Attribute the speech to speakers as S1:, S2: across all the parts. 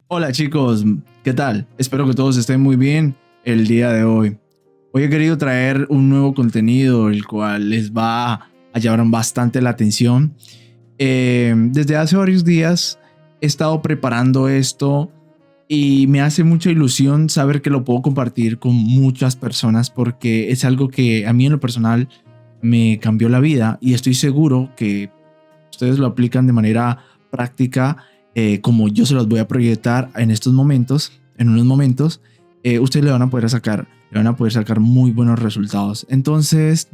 S1: Hola chicos, ¿qué tal? Espero que todos estén muy bien el día de hoy. Hoy he querido traer un nuevo contenido, el cual les va a llamar bastante la atención. Desde hace varios días he estado preparando esto y me hace mucha ilusión saber que lo puedo compartir con muchas personas porque es algo que a mí en lo personal me cambió la vida y estoy seguro que ustedes lo aplican de manera práctica, como yo se los voy a proyectar en estos momentos, en unos momentos, ustedes le van a poder sacar muy buenos resultados. Entonces,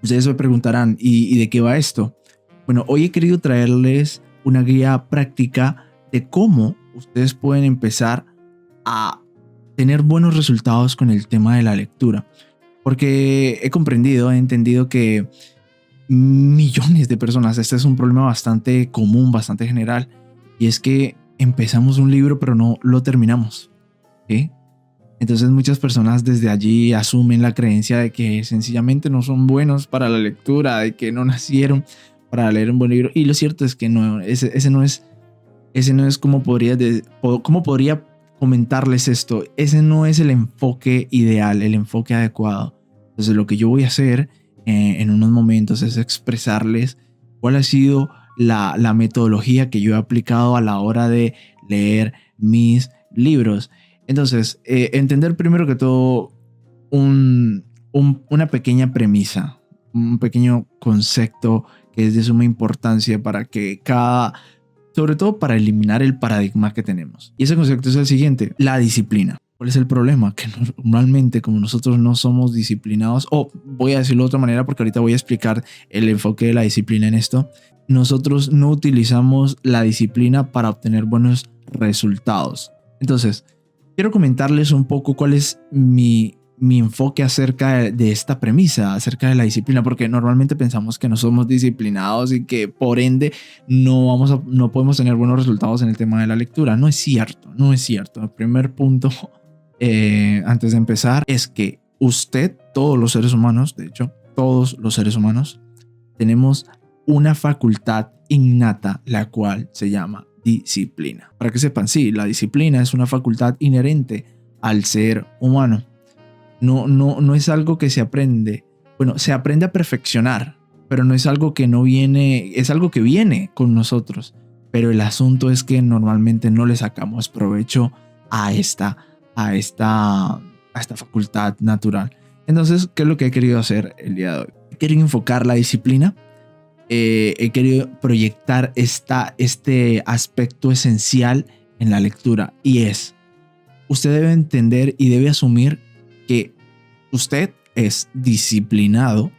S1: ustedes me preguntarán, ¿y de qué va esto? Bueno, hoy he querido traerles una guía práctica de cómo ustedes pueden empezar a tener buenos resultados con el tema de la lectura. Porque he entendido que millones de personas, este es un problema bastante común, bastante general, y es que empezamos un libro pero no lo terminamos, ¿sí? Entonces muchas personas desde allí asumen la creencia de que sencillamente no son buenos para la lectura, de que no nacieron para leer un buen libro, y lo cierto es que no, ese no es como podría comentarles esto, ese no es el enfoque ideal, el enfoque adecuado. Entonces lo que yo voy a hacer en unos momentos es expresarles cuál ha sido la metodología que yo he aplicado a la hora de leer mis libros. Entonces, entender primero que todo una pequeña premisa, un pequeño concepto que es de suma importancia para que sobre todo para eliminar el paradigma que tenemos. Y ese concepto es el siguiente: la disciplina. ¿Cuál es el problema? Que normalmente, como nosotros no somos disciplinados, o voy a decirlo de otra manera porque ahorita voy a explicar el enfoque de la disciplina en esto, nosotros no utilizamos la disciplina para obtener buenos resultados. Entonces, quiero comentarles un poco cuál es mi enfoque acerca de esta premisa, acerca de la disciplina, porque normalmente pensamos que no somos disciplinados y que por ende no podemos tener buenos resultados en el tema de la lectura. No es cierto. El primer punto, antes de empezar, es que todos los seres humanos, de hecho, todos los seres humanos, tenemos una facultad innata, la cual se llama disciplina. Para que sepan, sí, la disciplina es una facultad inherente al ser humano. No es algo que se aprende. Bueno, se aprende a perfeccionar, pero no es algo que no viene, es algo que viene con nosotros. Pero el asunto es que normalmente no le sacamos provecho a esta facultad natural. Entonces, ¿qué es lo que he querido hacer el día de hoy? He querido enfocar la disciplina. He querido proyectar este aspecto esencial en la lectura, y usted debe entender y debe asumir que usted es disciplinado,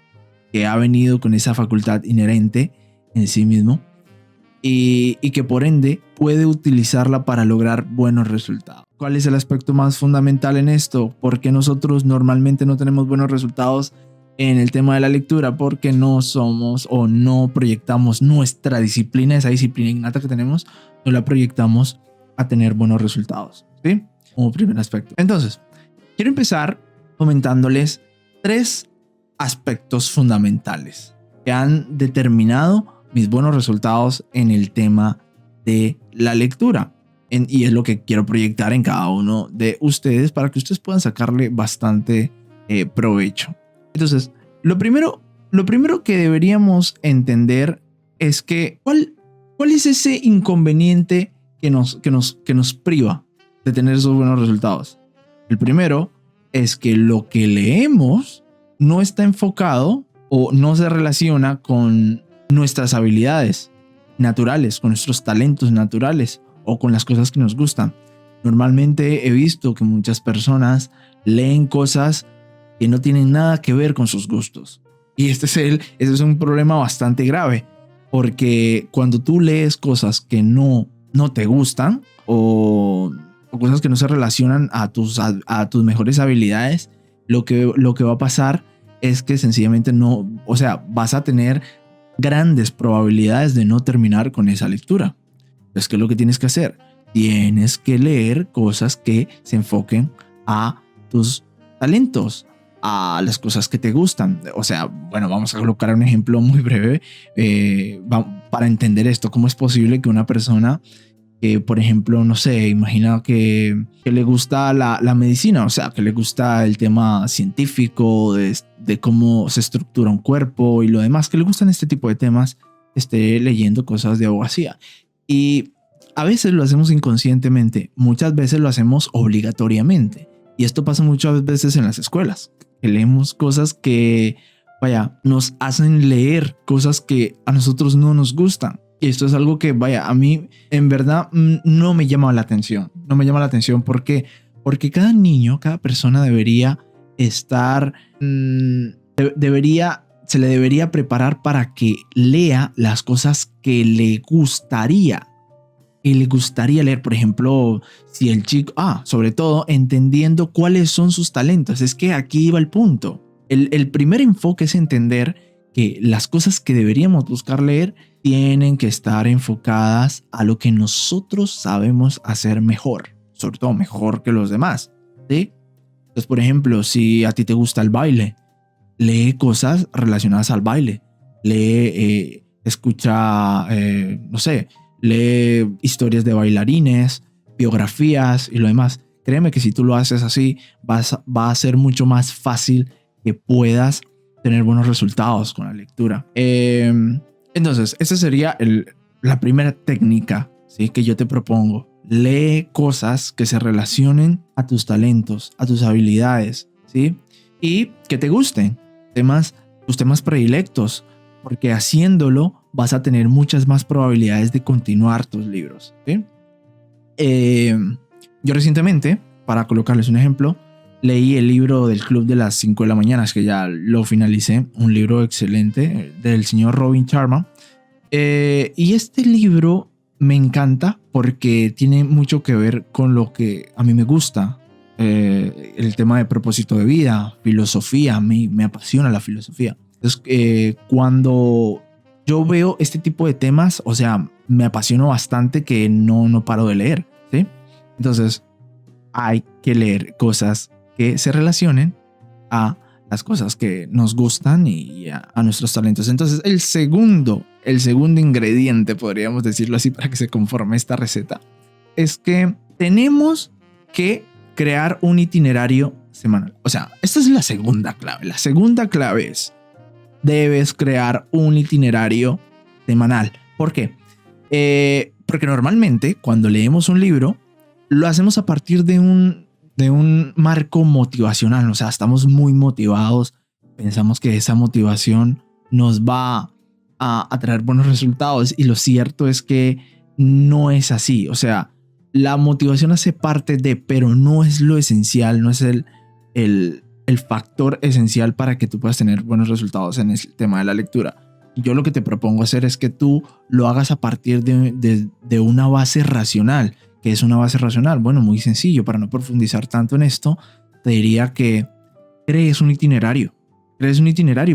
S1: que ha venido con esa facultad inherente en sí mismo y que por ende puede utilizarla para lograr buenos resultados. ¿Cuál es el aspecto más fundamental en esto? ¿Por qué nosotros normalmente no tenemos buenos resultados en el tema de la lectura? Porque no somos o no proyectamos nuestra disciplina, esa disciplina innata que tenemos, no la proyectamos a tener buenos resultados, ¿sí? Como primer aspecto. Entonces, quiero empezar comentándoles 3 aspectos fundamentales que han determinado mis buenos resultados en el tema de la lectura. Y es lo que quiero proyectar en cada uno de ustedes para que ustedes puedan sacarle bastante provecho. Entonces, lo primero que deberíamos entender es que ¿cuál es ese inconveniente que nos priva de tener esos buenos resultados? El primero es que lo que leemos no está enfocado o no se relaciona con nuestras habilidades naturales, con nuestros talentos naturales o con las cosas que nos gustan. Normalmente he visto que muchas personas leen cosas que no tienen nada que ver con sus gustos. Y este es un problema bastante grave, porque cuando tú lees cosas que no te gustan o cosas que no se relacionan a tus mejores habilidades, lo que va a pasar es que sencillamente vas a tener grandes probabilidades de no terminar con esa lectura. Entonces, ¿qué es lo que tienes que hacer? Tienes que leer cosas que se enfoquen a tus talentos, a las cosas que te gustan. O sea, bueno, vamos a colocar un ejemplo muy breve para entender esto. ¿Cómo es posible que una persona que, por ejemplo, no sé, imagina que le gusta la medicina, o sea, que le gusta el tema científico, de cómo se estructura un cuerpo y lo demás, que le gustan este tipo de temas, esté leyendo cosas de abogacía? Y a veces lo hacemos inconscientemente, muchas veces lo hacemos obligatoriamente. Y esto pasa muchas veces en las escuelas, que leemos cosas que, vaya, nos hacen leer cosas que a nosotros no nos gustan. Y esto es algo que, vaya, a mí en verdad no me llama la atención. No me llama la atención. ¿Por qué? Porque cada niño, cada persona debería estar, se le debería preparar para que lea las cosas que le gustaría leer. Por ejemplo, si el chico, sobre todo entendiendo cuáles son sus talentos. Es que aquí iba el punto. El primer enfoque es entender que las cosas que deberíamos buscar leer tienen que estar enfocadas a lo que nosotros sabemos hacer mejor, sobre todo mejor que los demás, ¿sí? Entonces, por ejemplo, si a ti te gusta el baile, lee cosas relacionadas al baile, escucha, no sé, lee historias de bailarines, biografías y lo demás. Créeme que si tú lo haces así, va a ser mucho más fácil que puedas tener buenos resultados con la lectura. Entonces, esa sería la primera técnica, ¿sí?, que yo te propongo. Lee cosas que se relacionen a tus talentos, a tus habilidades, ¿sí? Y que te gusten, tus temas predilectos, porque haciéndolo vas a tener muchas más probabilidades de continuar tus libros, ¿sí? Yo recientemente, para colocarles un ejemplo, leí el libro del Club de las 5 de la mañana, es que ya lo finalicé, un libro excelente del señor Robin Sharma. Y este libro me encanta porque tiene mucho que ver con lo que a mí me gusta, el tema de propósito de vida, filosofía. Me apasiona la filosofía. Entonces, cuando yo veo este tipo de temas, o sea, me apasiono bastante que no paro de leer, ¿sí? Entonces, hay que leer cosas que se relacionen a las cosas que nos gustan y a nuestros talentos. Entonces, el segundo ingrediente, podríamos decirlo así, para que se conforme esta receta, es que tenemos que crear un itinerario semanal. O sea, esta es la segunda clave. La segunda clave es: debes crear un itinerario semanal. ¿Por qué? Porque normalmente cuando leemos un libro lo hacemos a partir de un marco motivacional. O sea, estamos muy motivados, pensamos que esa motivación nos va a traer buenos resultados, y lo cierto es que no es así. O sea, la motivación hace parte de, pero no es lo esencial, no es el factor esencial para que tú puedas tener buenos resultados en el tema de la lectura. Yo lo que te propongo hacer es que tú lo hagas a partir de una base racional. ¿Qué es una base racional? Bueno, muy sencillo. Para no profundizar tanto en esto, te diría que crees un itinerario.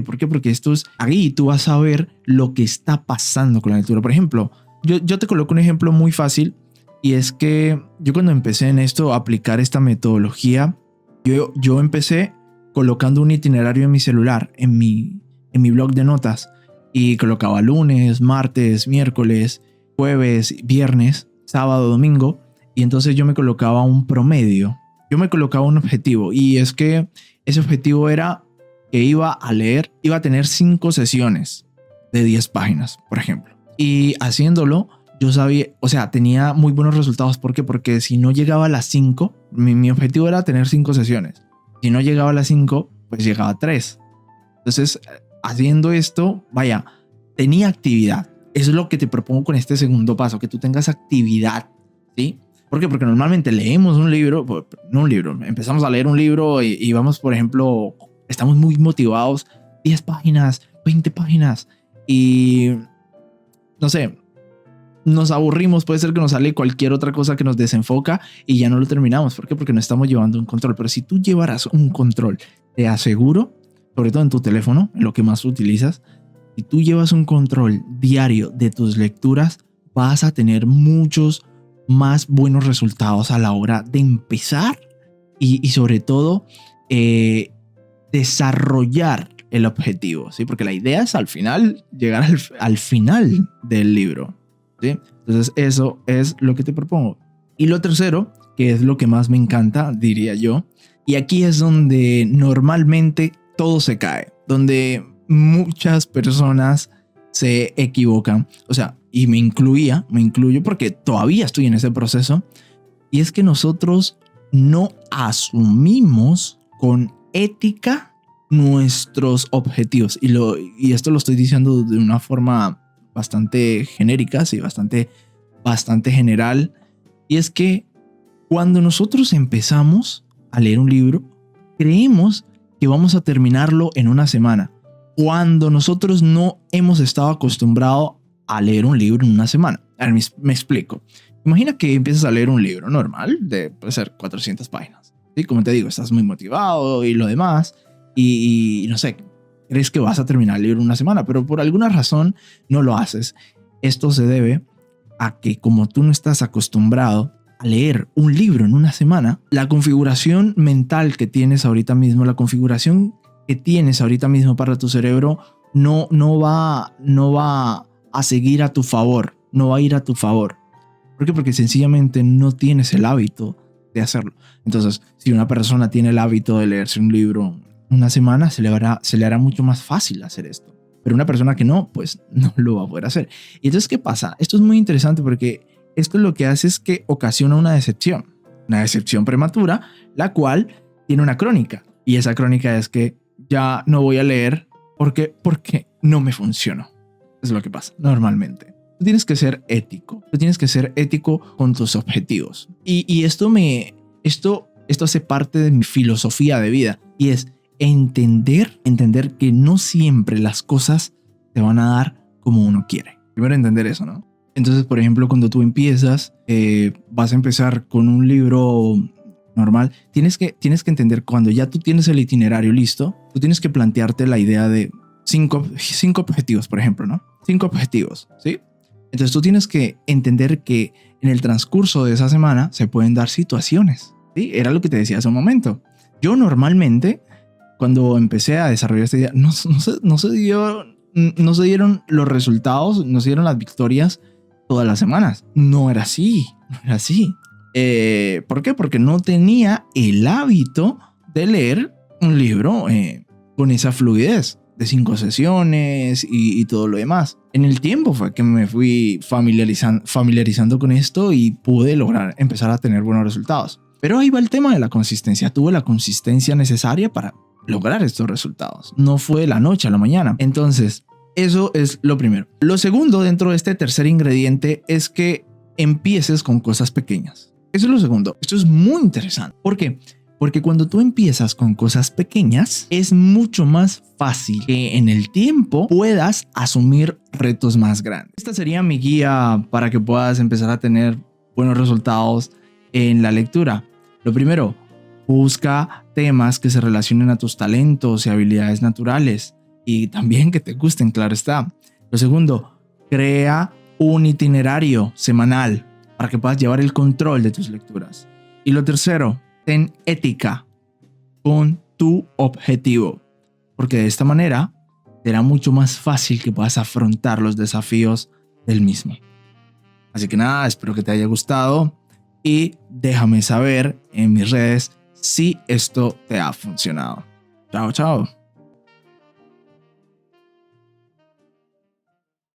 S1: ¿Por qué? Porque esto es ahí tú vas a ver lo que está pasando con la lectura. Por ejemplo, yo te coloco un ejemplo muy fácil, y es que yo cuando empecé en esto, a aplicar esta metodología, yo empecé colocando un itinerario en mi celular, en mi blog de notas, y colocaba lunes, martes, miércoles, jueves, viernes, sábado, domingo, y entonces yo me colocaba un promedio, yo me colocaba un objetivo, y es que ese objetivo era que iba a tener 5 sesiones de 10 páginas, por ejemplo, y haciéndolo yo sabía, o sea, tenía muy buenos resultados. ¿Por qué? Porque si no llegaba a las 5, mi objetivo era tener 5 sesiones. Si no llegaba a las 5, pues llegaba a 3. Entonces, haciendo esto, vaya, tenía actividad. Eso es lo que te propongo con este segundo paso, que tú tengas actividad, ¿sí? ¿Por qué? Porque normalmente leemos un libro, no un libro, empezamos a leer un libro y vamos, por ejemplo, estamos muy motivados, 10 páginas, 20 páginas, y no sé, nos aburrimos, puede ser que nos sale cualquier otra cosa que nos desenfoca y ya no lo terminamos. ¿Por qué? Porque no estamos llevando un control. Pero si tú llevaras un control, te aseguro, sobre todo en tu teléfono, en lo que más utilizas, si tú llevas un control diario de tus lecturas, vas a tener muchos más buenos resultados a la hora de empezar y sobre todo desarrollar el objetivo, ¿sí? Porque la idea es al final llegar al final del libro, ¿sí? Entonces eso es lo que te propongo. Y lo tercero, que es lo que más me encanta, diría yo, y aquí es donde normalmente todo se cae, donde muchas personas se equivocan, o sea, y me incluyo porque todavía estoy en ese proceso, y es que nosotros no asumimos con ética nuestros objetivos. Y esto lo estoy diciendo de una forma bastante genérica, sí, bastante general. Y es que cuando nosotros empezamos a leer un libro, creemos que vamos a terminarlo en una semana, cuando nosotros no hemos estado acostumbrados a leer un libro en una semana. A ver, me explico. Imagina que empiezas a leer un libro normal de, puede ser 400 páginas. ¿Sí? Como te digo, estás muy motivado y lo demás. Y no sé, crees que vas a terminar el libro en una semana, pero por alguna razón no lo haces. Esto se debe a que como tú no estás acostumbrado a leer un libro en una semana, la configuración mental que tienes ahorita mismo, la configuración que tienes ahorita mismo para tu cerebro no va a seguir a tu favor, no va a ir a tu favor. ¿Por qué? Porque sencillamente no tienes el hábito de hacerlo. Entonces, si una persona tiene el hábito de leerse un libro una semana, se le hará mucho más fácil hacer esto. Pero una persona que no, pues no lo va a poder hacer. Y entonces, ¿qué pasa? Esto es muy interesante porque esto lo que hace es que ocasiona una decepción prematura, la cual tiene una crónica. Y esa crónica es que ya no voy a leer porque no me funcionó. Es lo que pasa normalmente. Tú tienes que ser ético. Tú tienes que ser ético con tus objetivos. Y esto hace parte de mi filosofía de vida. Y es entender que no siempre las cosas te van a dar como uno quiere. Primero entender eso, ¿no? Entonces, por ejemplo, cuando tú empiezas, vas a empezar con un libro normal, tienes que entender cuando ya tú tienes el itinerario listo, tú tienes que plantearte la idea de cinco objetivos, por ejemplo, ¿no? 5 objetivos, ¿sí? Entonces tú tienes que entender que en el transcurso de esa semana se pueden dar situaciones, ¿sí? Era lo que te decía hace un momento. Yo normalmente, cuando empecé a desarrollar esta idea, no se dieron los resultados, no se dieron las victorias todas las semanas. No era así. ¿Por qué? Porque no tenía el hábito de leer un libro con esa fluidez de 5 sesiones y todo lo demás. En el tiempo fue que me fui familiarizando con esto y pude empezar a tener buenos resultados. Pero ahí va el tema de la consistencia. Tuve la consistencia necesaria para lograr estos resultados. No fue de la noche a la mañana. Entonces, eso es lo primero. Lo segundo dentro de este tercer ingrediente es que empieces con cosas pequeñas. Eso es lo segundo. Esto es muy interesante. ¿Por qué? Porque cuando tú empiezas con cosas pequeñas, es mucho más fácil que en el tiempo puedas asumir retos más grandes. Esta sería mi guía para que puedas empezar a tener buenos resultados en la lectura. Lo primero, busca temas que se relacionen a tus talentos y habilidades naturales y también que te gusten, claro está. Lo segundo, crea un itinerario semanal para que puedas llevar el control de tus lecturas. Y lo tercero, ten ética con tu objetivo, porque de esta manera será mucho más fácil que puedas afrontar los desafíos del mismo. Así que nada, espero que te haya gustado y déjame saber en mis redes si esto te ha funcionado. Chao, chao.